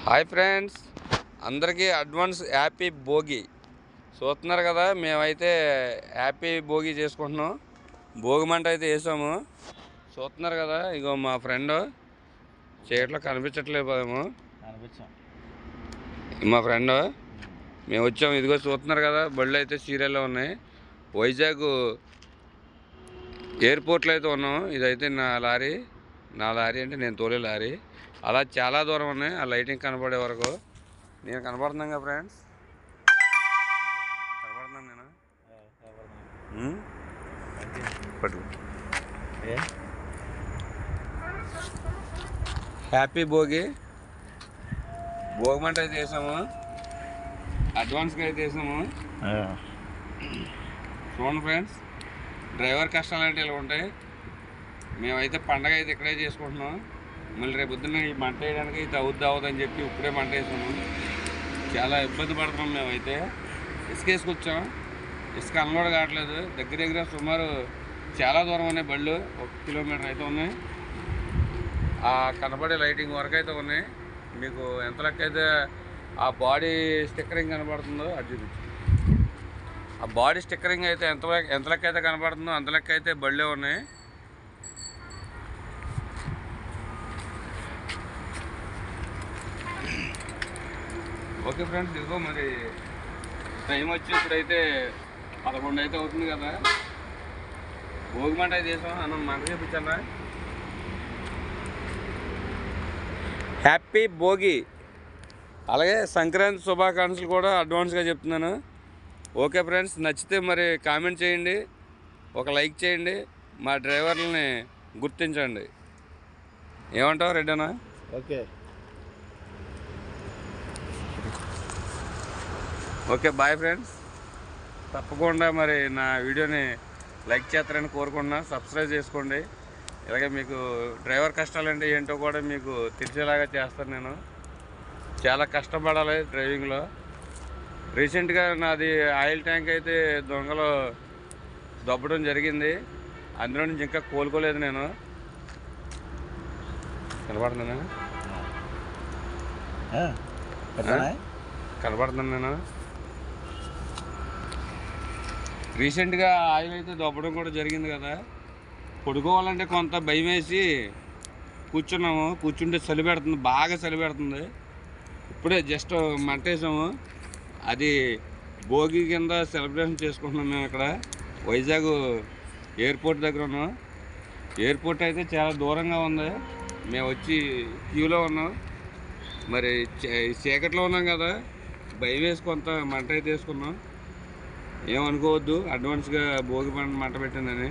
Hi friends, అందరికీ advance happy Bhogi. చూస్తున్నారు కదా, మేమైతే హ్యాపీ భోగి చేసుకుంటున్నాం. భోగి మంట అయితే వేసాము. చూస్తున్నారు కదా, ఇగో మా ఫ్రెండ్ చీకట్లో కనిపించట్లేదేమో. మా ఫ్రెండ్ మేము వచ్చాము. ఇదిగో చూస్తున్నారు కదా, బళ్ళు అయితే సీరియల్లో ఉన్నాయి. వైజాగ్ ఎయిర్పోర్ట్లో అయితే ఉన్నాం. ఇదైతే నా లారీ అంటే నేను తోలే లారీ. అలా చాలా దూరం ఉన్నాయి. ఆ లైటింగ్ కనపడే వరకు నేను కనపడుతున్నాను కదా ఫ్రెండ్స్, కనపడుతున్నాను నేను. పట్టు. హ్యాపీ భోగి. భోగిమంట అయితే వేసాము, అడ్వాన్స్గా అయితే వేసాము. చూడండి ఫ్రెండ్స్, డ్రైవర్ కష్టాలు అంటే ఇలా ఉంటాయి. మేమైతే పండగ అయితే ఇక్కడే చేసుకుంటున్నాం. మళ్ళీ రేపు పొద్దున్న ఈ మంట వేయడానికి అయితే అవుద్దని చెప్పి ఇప్పుడే మంట వేసాము. చాలా ఇబ్బంది పడుతున్నాం. మేమైతే ఇసుక వేసుకొచ్చాం. ఇసుక అన్లోడ్ కావట్లేదు. దగ్గర సుమారు చాలా దూరం ఉన్నాయి బళ్ళు. 1 కిలోమీటర్ అయితే ఉన్నాయి. ఆ కనపడే లైటింగ్ వరకు అయితే ఉన్నాయి. మీకు ఎంత లెక్క అయితే ఆ బాడీ స్టిక్కరింగ్ కనపడుతుందో అది చూపించు. ఆ బాడీ స్టిక్కరింగ్ అయితే ఎంత లెక్క అయితే కనపడుతుందో అంత లెక్క అయితే బళ్ళే ఉన్నాయి. ఓకే ఫ్రెండ్స్, ఇదిగో మరి టైం వచ్చి ఇప్పుడైతే 11 అయితే అవుతుంది కదా. భోగి మంట అయితే చేసాం. అన్న మంట చూపించాలా. హ్యాపీ భోగి. అలాగే సంక్రాంతి శుభాకాంక్షలు కూడా అడ్వాన్స్గా చెప్తున్నాను. ఓకే ఫ్రెండ్స్, నచ్చితే మరి కామెంట్ చేయండి, ఒక లైక్ చేయండి, మా డ్రైవర్లని గుర్తించండి. ఏమంటావు రెడ్డనా? Okay bye friends. తప్పకుండా మరి నా వీడియోని లైక్ చేస్తారని కోరుకుంటున్నా. సబ్స్క్రైబ్ చేసుకోండి. ఇలాగే మీకు డ్రైవర్ కష్టాలు అంటే ఏంటో కూడా మీకు తెలిసేలాగా చేస్తాను. నేను చాలా కష్టపడాలి డ్రైవింగ్లో. రీసెంట్గా నాది ఆయిల్ ట్యాంక్ అయితే దొంగలు దొబ్బడం జరిగింది. అందులో నుంచి ఇంకా కోలుకోలేదు నేను. కనపడుతున్నా నేను రీసెంట్గా ఆయిల్ అయితే దొబ్బడం కూడా జరిగింది కదా. పడుకోవాలంటే కొంత భయం వేసి కూర్చున్నాము. కూర్చుంటే చలి పెడుతుంది, బాగా చలి పెడుతుంది. ఇప్పుడే జస్ట్ మంటేసాము. అది భోగి కింద సెలబ్రేషన్ చేసుకుంటున్నాం మేము ఇక్కడ వైజాగ్ ఎయిర్పోర్ట్ దగ్గర ఉన్నాం. ఎయిర్పోర్ట్ అయితే చాలా దూరంగా ఉంది. మేము వచ్చి క్యూలో ఉన్నాం. మరి చీకట్లో ఉన్నాం కదా, భయం వేసి కొంత మంట అయితే వేసుకున్నాం. ఏమనుకోవద్దు, అడ్వాన్స్గా భోగి మంట పెట్టిందని.